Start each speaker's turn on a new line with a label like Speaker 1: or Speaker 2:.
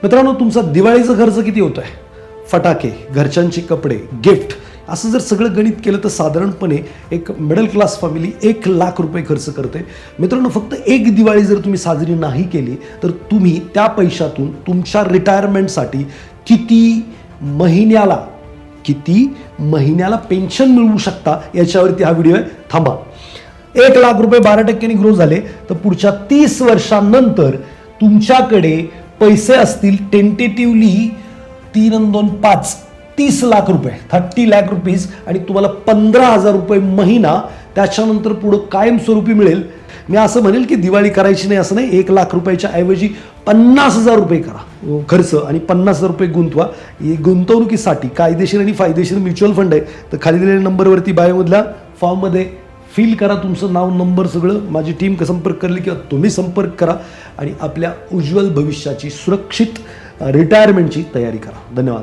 Speaker 1: मित्रांनो, तुमचा दिवाळीचा खर्च किती होतोय? फटाके, घरच्यांचे कपडे, गिफ्ट, असं जर सगळं गणित केलं तर साधारणपणे एक मिडल क्लास फॅमिली 1,00,000 रुपये खर्च करते. मित्रांनो, फक्त एक दिवाळी जर तुम्ही साजरी नाही केली तर तुम्ही त्या पैशातून तुमच्या रिटायरमेंटसाठी किती महिन्याला पेन्शन मिळवू शकता याच्यावरती हा व्हिडिओ आहे. थांबा. 1,00,000 रुपये 12% ग्रो झाले तर पुढच्या 30 वर्षांनंतर तुमच्याकडे पैसे असतील टेंटेटिव्हली 3 आणि 2 5 30 लाख रुपये, 30 लाख रुपीज, आणि तुम्हाला 15,000 रुपये महिना त्याच्यानंतर पुढं कायमस्वरूपी मिळेल. मी असं म्हणेल की दिवाळी करायची नाही असं नाही. 1,00,000 रुपयाच्या ऐवजी 50,000 रुपये करा खर्च आणि 50,000 रुपये गुंतवा. गुंतवणुकीसाठी कायदेशीर आणि फायदेशीर म्युच्युअल फंड आहे. तर खाली दिलेल्या नंबरवरती बायोमधल्या फॉर्ममध्ये फिल करा तुमचं नाव, नंबर सगळं. माझी टीम संपर्क करली किंवा तुम्ही संपर्क करा आणि आपल्या उज्ज्वल भविष्याची सुरक्षित रिटायरमेंटची तयारी करा. धन्यवाद.